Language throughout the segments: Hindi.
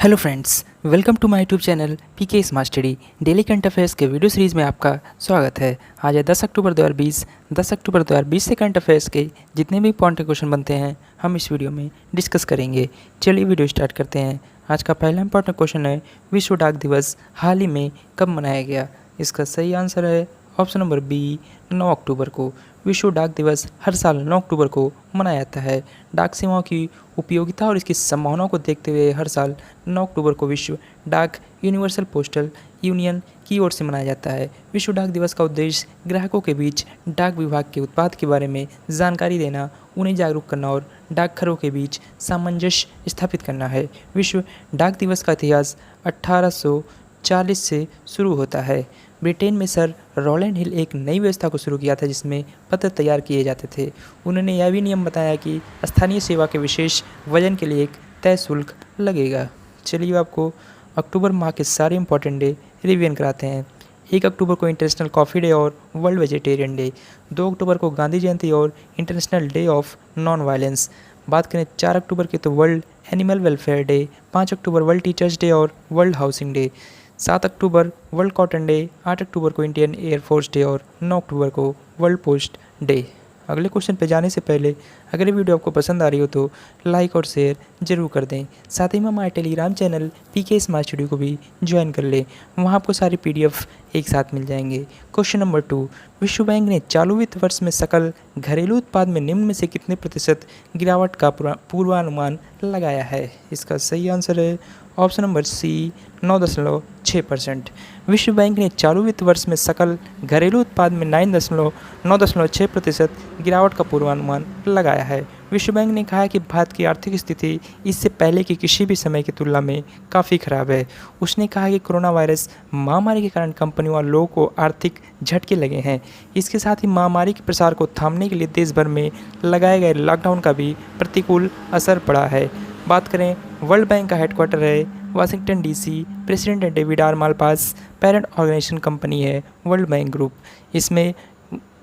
Hello friends, welcome to my YouTube channel PK smart study. Daily current affairs के वीडियो सीरीज़ में आपका स्वागत है। आज है 10 अक्टूबर 2020। 10 अक्टूबर 2020 से करंट अफेयर्स के जितने भी इंपॉर्टेंट क्वेश्चन बनते हैं हम इस वीडियो में डिस्कस करेंगे। चलिए वीडियो स्टार्ट करते हैं। आज का पहला इंपॉर्टेंट क्वेश्चन है, विश्व डाक दिवस हाल ही में कब मनाया गया? इसका सही आंसर है ऑप्शन नंबर बी, 9 अक्टूबर को। विश्व डाक दिवस हर साल 9 अक्टूबर को मनाया जाता है। डाक सेवाओं की उपयोगिता और इसकी संभावनाओं को देखते हुए हर साल 9 अक्टूबर को विश्व डाक यूनिवर्सल पोस्टल यूनियन की ओर से मनाया जाता है। विश्व डाक दिवस का उद्देश्य ग्राहकों के बीच डाक विभाग के उत्पाद के बारे में जानकारी देना, उन्हें जागरूक करना और डाकघरों के बीच सामंजस्य स्थापित करना है। विश्व डाक दिवस का इतिहास 1840 से शुरू होता है। ब्रिटेन में सर रॉलैंड हिल एक नई व्यवस्था को शुरू किया था जिसमें पत्र तैयार किए जाते थे। उन्होंने यह भी नियम बताया कि स्थानीय सेवा के विशेष वजन के लिए एक तय शुल्क लगेगा। चलिए आपको अक्टूबर माह के सारे इंपॉर्टेंट डे रिवीजन कराते हैं। 1 अक्टूबर को इंटरनेशनल कॉफ़ी डे और वर्ल्ड वेजिटेरियन डे। 2 अक्टूबर को गांधी जयंती और international day of non violence. बात करें 4 अक्टूबर की तो world animal welfare day. 5 October world teachers day और world housing day. 7 October world cotton day. 8 अक्टूबर को इंडियन एयरफोर्स डे और 9 अक्टूबर को वर्ल्ड पोस्ट डे। अगले क्वेश्चन पे जाने से पहले अगर ये वीडियो आपको पसंद आ रही हो तो लाइक और शेयर जरूर कर दें। साथ ही में हमारे Telegram channel PK smart study को भी ज्वाइन कर लें, वहाँ आपको सारी पीडीएफ एक साथ मिल जाएंगे। क्वेश्चन नंबर 2, विश्व बैंक ने चालू वित्त वर्ष में सकल घरेलू उत्पाद में निम्न में से कितने प्रतिशत गिरावट का पूर्वानुमान लगाया है? इसका सही आंसर है ऑप्शन नंबर सी, 9.6%। विश्व बैंक ने चालू वित्त वर्ष में सकल घरेलू उत्पाद में 9.6% गिरावट का पूर्वानुमान लगाया है। विश्व बैंक ने कहा है कि भारत की आर्थिक स्थिति इससे पहले की किसी भी समय की तुलना में काफ़ी खराब है। उसने कहा कि कोरोना वायरस महामारी के कारण कंपनियों और लोगों को आर्थिक झटके लगे हैं। इसके साथ ही महामारी के प्रसार को थामने के लिए देश भर में लगाए गए लॉकडाउन का भी प्रतिकूल असर पड़ा है। बात करें वर्ल्ड बैंक का हेडक्वार्टर है वाशिंगटन डीसी। प्रेसिडेंट है David R Malpass. Parent organization company है वर्ल्ड बैंक ग्रुप। इसमें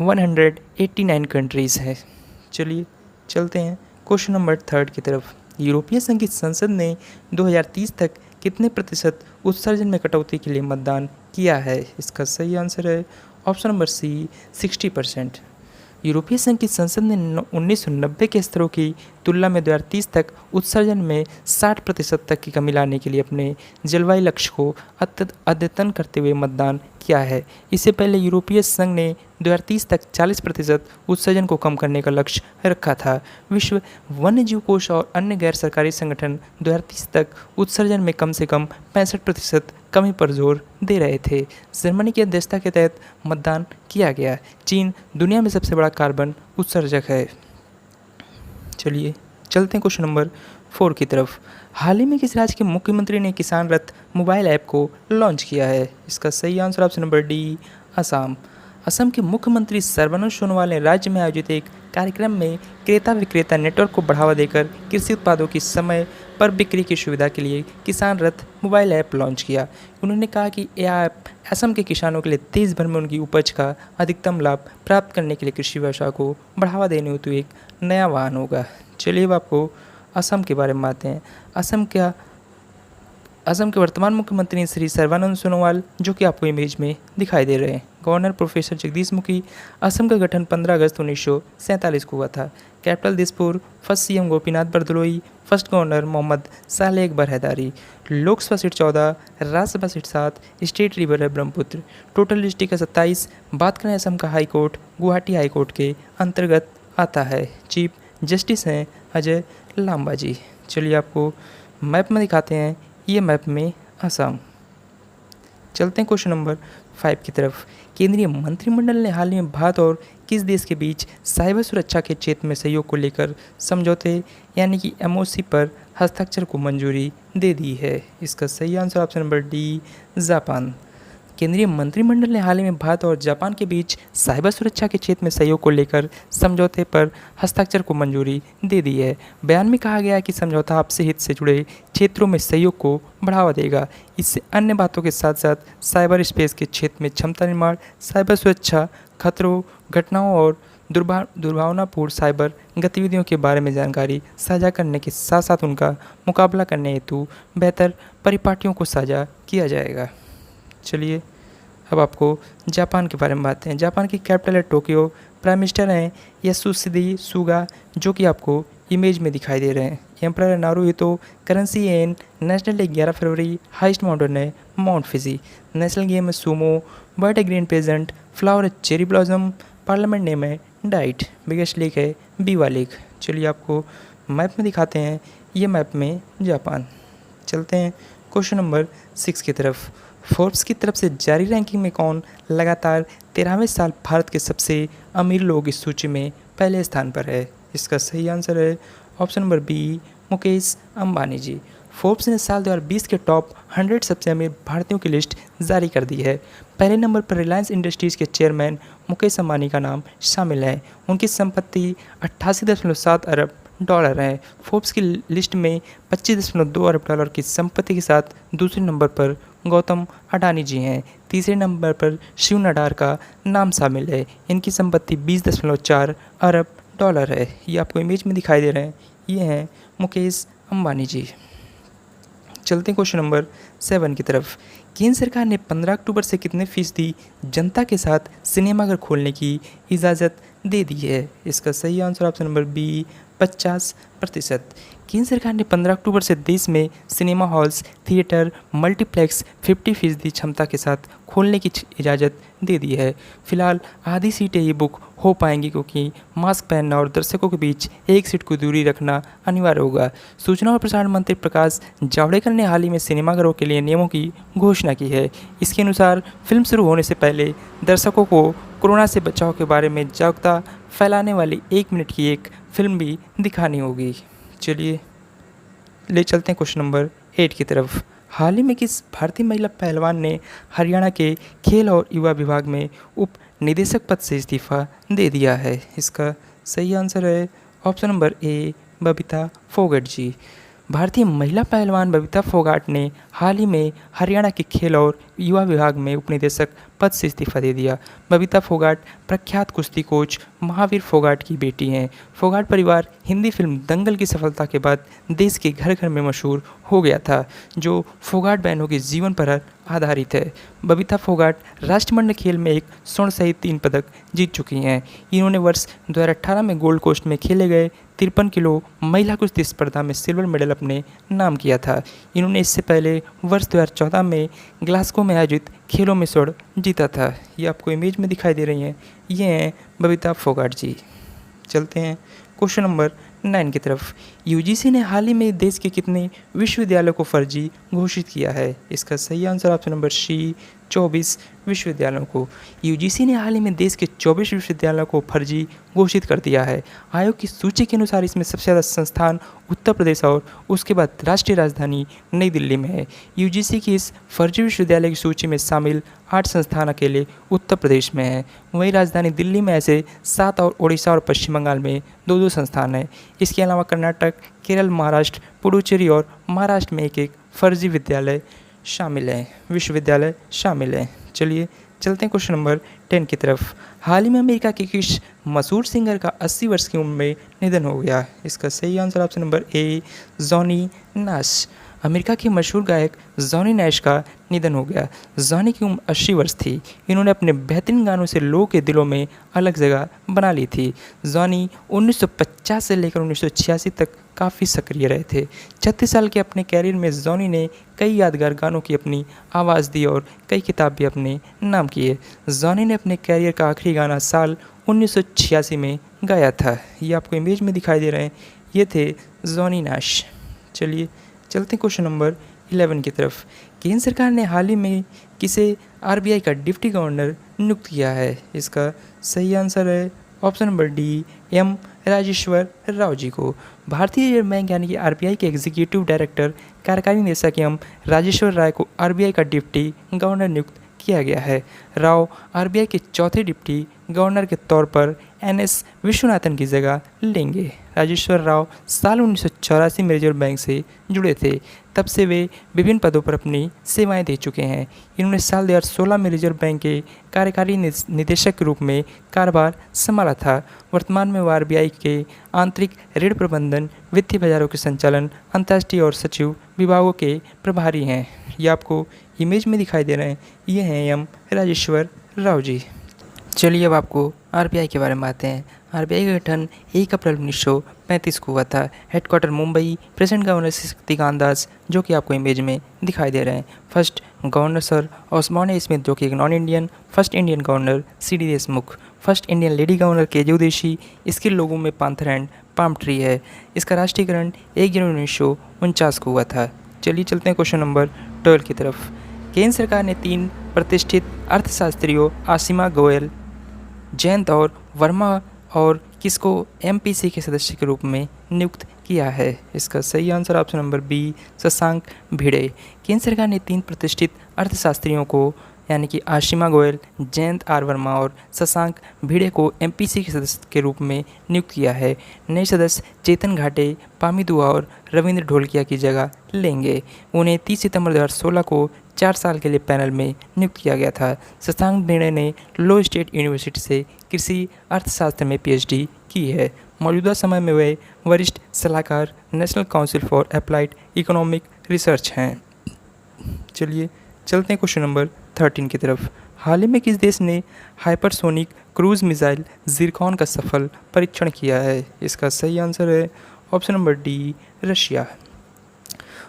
189 कंट्रीज़ है। चलिए चलते हैं क्वेश्चन नंबर 3 की तरफ। यूरोपीय संघ की संसद ने 2030 तक कितने प्रतिशत उत्सर्जन में कटौती के लिए मतदान किया है? इसका सही आंसर है ऑप्शन नंबर सी, 60%। यूरोपीय संघ की संसद ने 1990 के स्तरों की तुलना में 2030 तक उत्सर्जन में 60% तक की कमी लाने के लिए अपने जलवायु लक्ष्य को अद्यतन करते हुए मतदान किया है। इससे पहले यूरोपीय संघ ने 2030 तक 40% उत्सर्जन को कम करने का लक्ष्य रखा था। विश्व वन्य जीव कोष और अन्य गैर सरकारी संगठन 2030 तक उत्सर्जन में कम से कम 65% कमी पर जोर दे रहे थे। जर्मनी की अध्यक्षता के तहत मतदान किया गया। चीन दुनिया में सबसे बड़ा कार्बन उत्सर्जक है। चलिए चलते हैं क्वेश्चन नंबर 4 की तरफ। हाल ही में किस राज्य के मुख्यमंत्री ने किसान रथ मोबाइल ऐप को लॉन्च किया है? इसका सही answer option number D, Assam. Assam के मुख्यमंत्री सर्बानंद सोनोवाल ने राज्य में आयोजित एक कार्यक्रम में क्रेता विक्रेता नेटवर्क को बढ़ावा देकर कृषि उत्पादों की समय पर बिक्री की सुविधा के लिए किसान रथ मोबाइल ऐप लॉन्च किया। उन्होंने कहा कि यह ऐप असम के किसानों के लिए देश भर में उनकी उपज का अधिकतम लाभ प्राप्त करने के लिए कृषि व्यवसाय को बढ़ावा देने हेतु एक नया वाहन होगा। चलिए अब आपको असम के बारे में बातें हैं। असम के वर्तमान मुख्यमंत्री श्री सर्बानंद सोनोवाल, जो कि आपको इमेज में दिखाई दे रहे हैं। Governor professor Jagdish Mukhi. असम का गठन 15 अगस्त 1947 को हुआ था। Capital Dispur. First CM Gopinath Bardoloi. First governor Mohammad Saleh Akbar Hydari. Lok Sabha seat 14, Rajya Sabha seat 7, state river है ब्रह्मपुत्र। टोटल डिस्ट्रिक्ट है 27। बात करें असम का high court Guwahati high court के अंतर्गत आता है। चीफ जस्टिस हैं अजय लांबा जी। चलिए आपको मैप में दिखाते हैं, ये मैप में असम। चलते हैं क्वेश्चन नंबर 5 की तरफ। केंद्रीय मंत्रिमंडल ने हाल ही में भारत और किस देश के बीच साइबर सुरक्षा के क्षेत्र में सहयोग को लेकर समझौते यानी कि एमओसी पर हस्ताक्षर को मंजूरी दे दी है? इसका सही answer option number D, Japan. केंद्रीय मंत्रिमंडल ने हाल ही में भारत और जापान के बीच साइबर सुरक्षा के क्षेत्र में सहयोग को लेकर समझौते पर हस्ताक्षर को मंजूरी दे दी है। बयान में कहा गया है कि समझौता आपसी हित से जुड़े क्षेत्रों में सहयोग को बढ़ावा देगा। इससे अन्य बातों के साथ साथ साइबर स्पेस के क्षेत्र में क्षमता निर्माण, साइबर सुरक्षा, खतरों, घटनाओं और दुर्भावनापूर्ण साइबर गतिविधियों के बारे में जानकारी साझा करने के साथ साथ उनका मुकाबला करने हेतु बेहतर परिपाटियों को साझा किया जाएगा। चलिए अब आपको जापान के बारे में बात हैं। जापान की कैपिटल है टोक्यो। प्राइम मिनिस्टर हैं यासुशिदा सुगा, जो कि आपको इमेज में दिखाई दे रहे हैं। Emperor Naruhito. Currency yen. National day 11 फरवरी। हाइस्ट माउंटेन है माउंट फिजी। नेशनल गेम है सूमो। बर्ड है ग्रीन पेजेंट। फ्लावर है चेरी ब्लॉसम। पार्लियामेंट नेम है डाइट। बिगेस्ट लेक है बीवा लेक। चलिए आपको मैप में दिखाते हैं। ये मैप में जापान। चलते हैं क्वेश्चन नंबर 6 की तरफ। फोर्ब्स की तरफ से जारी रैंकिंग में कौन लगातार 13वें साल भारत के सबसे अमीर लोग इस सूची में पहले स्थान पर है? इसका सही आंसर है option number B, Mukesh Ambani ji. Forbes ने साल 2020 के टॉप 100 सबसे अमीर भारतीयों की लिस्ट जारी कर दी है। पहले नंबर पर रिलायंस इंडस्ट्रीज़ के चेयरमैन मुकेश अंबानी का नाम शामिल है। उनकी संपत्ति 88.7 अरब डॉलर है। फोर्ब्स की लिस्ट में 25.2 अरब डॉलर की संपत्ति के साथ दूसरे नंबर पर गौतम अडानी जी हैं। तीसरे नंबर पर शिव नाडार का नाम शामिल है। इनकी संपत्ति 20.4 अरब डॉलर है। ये आपको इमेज में दिखाई दे रहे हैं। ये हैं मुकेश अंबानी जी। चलते हैं क्वेश्चन नंबर 7 की तरफ। केंद्र सरकार ने 15 अक्टूबर से कितने फीसदी जनता के साथ सिनेमाघर खोलने की इजाज़त दे दी है? इसका सही आंसर ऑप्शन नंबर बी, 50%। केंद्र सरकार ने 15 अक्टूबर से देश में सिनेमा हॉल्स, थिएटर, मल्टीप्लेक्स 50% क्षमता के साथ खोलने की इजाज़त दे दी है। फिलहाल आधी सीटें ही बुक हो पाएंगी क्योंकि मास्क पहनना और दर्शकों के बीच एक सीट की दूरी रखना अनिवार्य होगा। सूचना और प्रसारण मंत्री प्रकाश जावड़ेकर ने हाल ही में सिनेमाघरों के लिए नियमों की घोषणा की है। इसके अनुसार फिल्म शुरू होने से पहले दर्शकों को कोरोना से बचाव के बारे में जागरूकता फैलाने वाली 1 मिनट की एक फिल्म भी दिखानी होगी। चलिए ले चलते हैं क्वेश्चन नंबर 8 की तरफ। हाल ही में किस भारतीय महिला पहलवान ने हरियाणा के खेल और युवा विभाग में उप निदेशक पद से इस्तीफा दे दिया है? इसका सही आंसर है option number A, Babita Phogat ji. भारतीय महिला पहलवान बबीता फोगाट ने हाल ही में हरियाणा के खेल और युवा विभाग में उपनिदेशक पद से इस्तीफा दे दिया। बबीता फोगाट प्रख्यात कुश्ती कोच महावीर फोगाट की बेटी हैं। फोगाट परिवार हिंदी फिल्म दंगल की सफलता के बाद देश के घर घर में मशहूर हो गया था, जो फोगाट बहनों के जीवन पर आधारित है। बबीता फोगाट राष्ट्रमंडल खेल में एक स्वर्ण सहित 3 पदक जीत चुकी हैं। इन्होंने वर्ष 2018 में गोल्ड कोस्ट में खेले गए 53 किलो महिला कुश्ती स्पर्धा में सिल्वर मेडल अपने नाम किया था। इन्होंने इससे पहले वर्ष 2014 में ग्लासगो में आयोजित खेलों में स्वर्ण जीता था। ये आपको इमेज में दिखाई दे रही हैं। ये हैं बबीता फोगाट जी। चलते हैं क्वेश्चन नंबर 9 की तरफ। यूजीसी ने हाल ही में देश के कितने विश्वविद्यालयों को फर्जी घोषित किया है? इसका सही आंसर ऑप्शन नंबर सी, 24 विश्वविद्यालयों को। यूजीसी ने हाल ही में देश के 24 विश्वविद्यालयों को फर्जी घोषित कर दिया है। आयोग की सूची के अनुसार इसमें सबसे ज़्यादा संस्थान उत्तर प्रदेश और उसके बाद राष्ट्रीय राजधानी नई दिल्ली में है। यूजीसी की इस फर्जी विश्वविद्यालय की सूची में शामिल 8 संस्थान अकेले उत्तर प्रदेश में हैं। वहीं राजधानी दिल्ली में ऐसे 7 और उड़ीसा और पश्चिम बंगाल में 2-2 संस्थान हैं। इसके अलावा कर्नाटक, केरल, महाराष्ट्र, पुडुचेरी और महाराष्ट्र में एक फर्जी विश्वविद्यालय शामिल है। चलिए चलते हैं क्वेश्चन नंबर 10 की तरफ। हाल ही में अमेरिका के किस मशहूर सिंगर का 80 वर्ष की उम्र में निधन हो गया? इसका सही आंसर ऑप्शन नंबर ए, जॉनी नाश। अमेरिका के मशहूर गायक जॉनी नैश का निधन हो गया। जॉनी की उम्र 80 वर्ष थी। इन्होंने अपने बेहतरीन गानों से लोगों के दिलों में अलग जगह बना ली थी। जॉनी 1950 से लेकर 1986 तक काफ़ी सक्रिय रहे थे। 36 साल के अपने कैरियर में जॉनी ने कई यादगार गानों की अपनी आवाज़ दी और कई किताब भी अपने नाम किए। जॉनी ने अपने कैरियर का आखिरी गाना साल 1986 में गाया था। ये आपको इमेज में दिखाई दे रहे हैं। ये थे जॉनी नैश। चलिए चलते हैं क्वेश्चन नंबर 11 की तरफ। केंद्र सरकार ने हाल ही में किसे आरबीआई का डिप्टी गवर्नर नियुक्त किया है? इसका सही आंसर है option number D, M Rajeshwar Rao ji को। भारतीय रिजर्व बैंक यानी कि आरबीआई के एग्जीक्यूटिव डायरेक्टर कार्यकारी निदेशक एम राजेश्वर राय को आरबीआई का डिप्टी गवर्नर नियुक्त किया गया है। राव आरबीआई के चौथे डिप्टी गवर्नर के तौर पर एनएस विश्वनाथन की जगह लेंगे। राजेश्वर राव साल 1984 में रिजर्व बैंक से जुड़े थे। तब से वे विभिन्न पदों पर अपनी सेवाएं दे चुके हैं। इन्होंने साल 2016 में रिजर्व बैंक के कार्यकारी निदेशक के रूप में कार्यभार संभाला था। वर्तमान में वो आरबीआई के आंतरिक ऋण प्रबंधन, वित्तीय बाजारों के संचालन, अंतर्राष्ट्रीय और सचिव विभागों के प्रभारी हैं। ये आपको इमेज में दिखाई दे रहे हैं, ये हैं एम राजेश्वर राव जी। चलिए अब आपको आरबीआई के बारे में आते हैं। आरबीआई का गठन 1 अप्रैल 1935 को हुआ था। Headquarter Mumbai. Present governor Shaktikanta Das, जो कि आपको इमेज में दिखाई दे रहे हैं। First governor sir Osman A Smith, जो कि एक non Indian. First Indian governor C D Deshmukh. First Indian lady governor K J Udeshi. इसके लोगों में पांथर एंड पाम ट्री है। इसका राष्ट्रीयकरण 1 जनवरी 1949 को हुआ था। चलिए चलते हैं क्वेश्चन नंबर 12 की तरफ। केंद्र सरकार ने 3 प्रतिष्ठित अर्थशास्त्रियों आसिमा गोयल, जयंत और वर्मा और किसको एमपीसी के सदस्य के रूप में नियुक्त किया है? इसका सही answer option number B, Shashank Bhide. केंद्र सरकार ने 3 प्रतिष्ठित अर्थशास्त्रियों को यानी कि आशिमा गोयल, जयंत आर वर्मा और शशांक भिड़े को एमपीसी के सदस्य के रूप में नियुक्त किया है। नए सदस्य चेतन घाटे, पामी दुआ और रविंद्र ढोलकिया की जगह लेंगे। उन्हें 30 सितंबर 2016 को 4 साल के लिए पैनल में नियुक्त किया गया था। शशांक भिड़े ने लो स्टेट यूनिवर्सिटी से कृषि अर्थशास्त्र में पीएचडी की है। मौजूदा समय में वे वरिष्ठ सलाहकार national council for applied economic research हैं। चलिए चलते हैं क्वेश्चन नंबर 13 की तरफ। हाल ही में किस देश ने हाइपरसोनिक क्रूज मिसाइल जिरकॉन का सफल परीक्षण किया है? इसका सही आंसर है ऑप्शन नंबर डी, रशिया।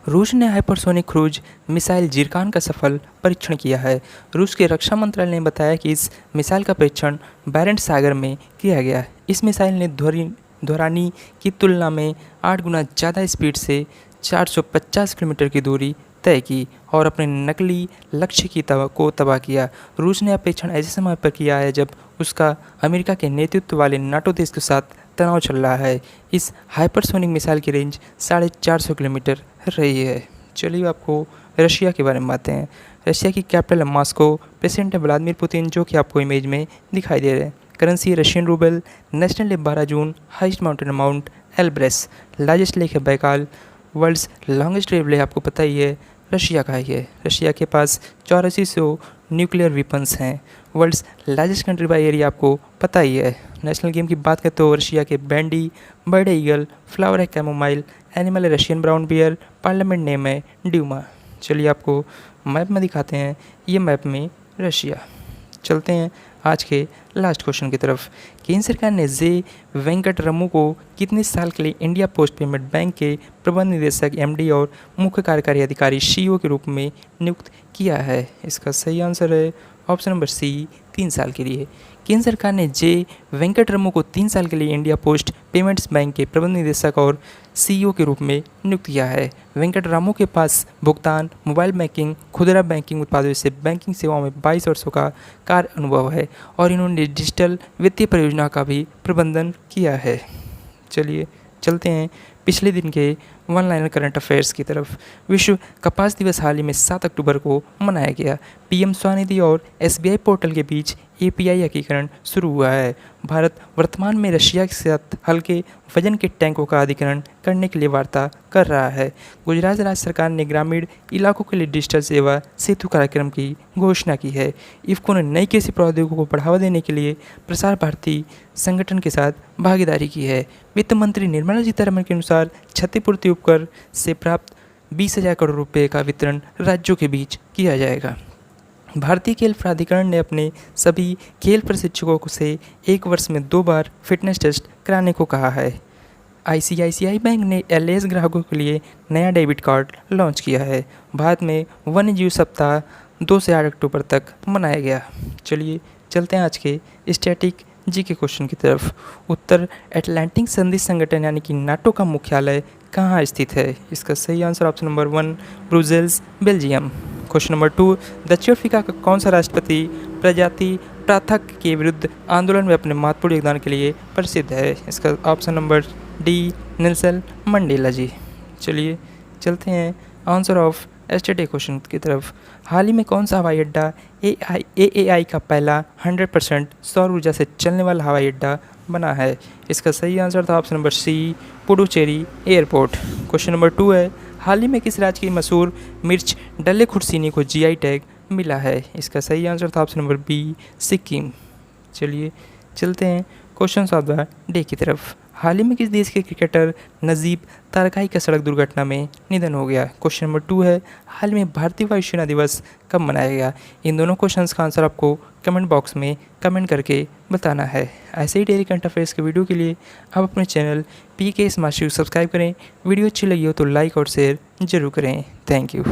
रूस ने हाइपरसोनिक क्रूज मिसाइल जिरकॉन का सफल परीक्षण किया है। रूस के रक्षा मंत्रालय ने बताया कि इस मिसाइल का परीक्षण बैरेंट सागर में किया गया। इस मिसाइल ने ध्वनि की तुलना में 8 गुना ज़्यादा स्पीड से 450 किलोमीटर की दूरी तय की और अपने नकली लक्ष्य को तबाह किया। रूस ने परीक्षण ऐसे समय पर किया है जब उसका अमेरिका के नेतृत्व वाले नाटो देश के साथ तनाव चल रहा है। इस हाइपरसोनिक मिसाइल की रेंज 450 किलोमीटर रही है। चलिए आपको रशिया के बारे में बातें हैं। रशिया की कैपिटल है मॉस्को। प्रेसिडेंट है व्लादिमीर पुतिन, जो कि आपको इमेज में दिखाई दे रहे हैं। Currency Russian ruble. National day 12 June. Highest mountain Mount Elbrus. Largest lake है बैकाल। वर्ल्ड्स लॉन्गेस्ट रेलवे आपको पता ही है रशिया का ही है। रशिया के पास 8400 न्यूक्लियर वेपन्स हैं। World's largest country by area आपको पता ही है। नेशनल गेम की बात करें तो रशिया के बैंडी, बर्ड है ईगल, फ्लावर है कैमोमाइल, एनिमल है Russian brown bear, parliament name है ड्यूमा। चलिए आपको मैप में दिखाते हैं, ये मैप में रशिया। चलते हैं आज के लास्ट क्वेश्चन की तरफ। केंद्र सरकार ने जे वेंकट रमू को कितने साल के लिए इंडिया पोस्ट पेमेंट बैंक के प्रबंध निदेशक एमडी और मुख्य कार्यकारी अधिकारी सीईओ के रूप में नियुक्त किया है? इसका सही आंसर है ऑप्शन नंबर सी, 3 साल के लिए। केंद्र सरकार ने जे वेंकट रमू को 3 साल के लिए इंडिया पोस्ट पेमेंट्स बैंक के प्रबंध निदेशक और सीईओ के रूप में नियुक्त किया है। वेंकट रामू के पास भुगतान, मोबाइल बैंकिंग, खुदरा बैंकिंग उत्पादों से बैंकिंग सेवाओं में 22 वर्षों का कार्य अनुभव है और इन्होंने डिजिटल वित्तीय परियोजना का भी प्रबंधन किया है। चलिए चलते हैं पिछले दिन के वन लाइनर करंट अफेयर्स की तरफ। विश्व कपास दिवस हाल ही में 7 अक्टूबर को मनाया गया। पीएम स्वनिधि और एसबीआई पोर्टल के बीच एपीआई एकीकरण शुरू हुआ है। भारत वर्तमान में रशिया के साथ हल्के वजन के टैंकों का अधिग्रहण करने के लिए वार्ता कर रहा है। गुजरात राज्य सरकार ने ग्रामीण इलाकों के लिए डिजिटल सेवा सेतु कार्यक्रम की घोषणा की है। इफ्को ने नई कृषि प्रौद्योगिकी को बढ़ावा देने के लिए प्रसार भारती संगठन के साथ भागीदारी की है। वित्त मंत्री निर्मला सीतारमण के अनुसार क्षतिपूर्ति उपकर से प्राप्त 20,000 करोड़ रुपए का वितरण राज्यों के बीच किया जाएगा। भारतीय खेल प्राधिकरण ने अपने सभी खेल प्रशिक्षकों से 1 वर्ष में 2 बार फिटनेस टेस्ट कराने को कहा है। आईसीआईसीआई बैंक ने एलएएस ग्राहकों के लिए नया डेबिट कार्ड लॉन्च किया है। भारत में वन्यजीव सप्ताह 2 से 8 अक्टूबर तक मनाया गया। चलिए चलते हैं आज के स्टैटिक जी के क्वेश्चन की तरफ। उत्तर अटलांटिक संधि संगठन यानी कि नाटो का मुख्यालय कहाँ स्थित है? इसका सही answer option number 1, Brussels, Belgium. Question number 2, दक्षिण अफ्रीका का कौन सा राष्ट्रपति प्रजाति प्रथक के विरुद्ध आंदोलन में अपने महत्वपूर्ण योगदान के लिए प्रसिद्ध है? इसका option number D, Nelson Mandela ji. चलिए चलते हैं आंसर ऑफ एस्टेटे क्वेश्चन की तरफ। हाल ही में कौन सा हवाई अड्डा एएआई का पहला 100% सौर ऊर्जा से चलने वाला हवाई अड्डा बना है? इसका सही आंसर था option number c, Puducherry airport. Question number 2 है, हाल ही में किस राज्य की मशहूर मिर्च डल्ले खुर्सीनी को जीआई टैग मिला है? इसका सही आंसर था ऑप्शन नंबर बी, सिक्किम। चलिए चलते हैं क्वेश्चन ऑफ द डे की तरफ। हाल ही में किस देश के क्रिकेटर नजीब तारकाई का सड़क दुर्घटना में निधन हो गया? क्वेश्चन नंबर 2 है, हाल में भारतीय वायुसेना दिवस कब मनाया गया? इन दोनों क्वेश्चंस का आंसर आपको कमेंट बॉक्स में कमेंट करके बताना है। ऐसे ही डेली करंट अफेयर्स के वीडियो के लिए आप अपने चैनल PK स्मार्ट को सब्सक्राइब करें। वीडियो अच्छी लगी हो तो लाइक और शेयर जरूर करें। Thank you.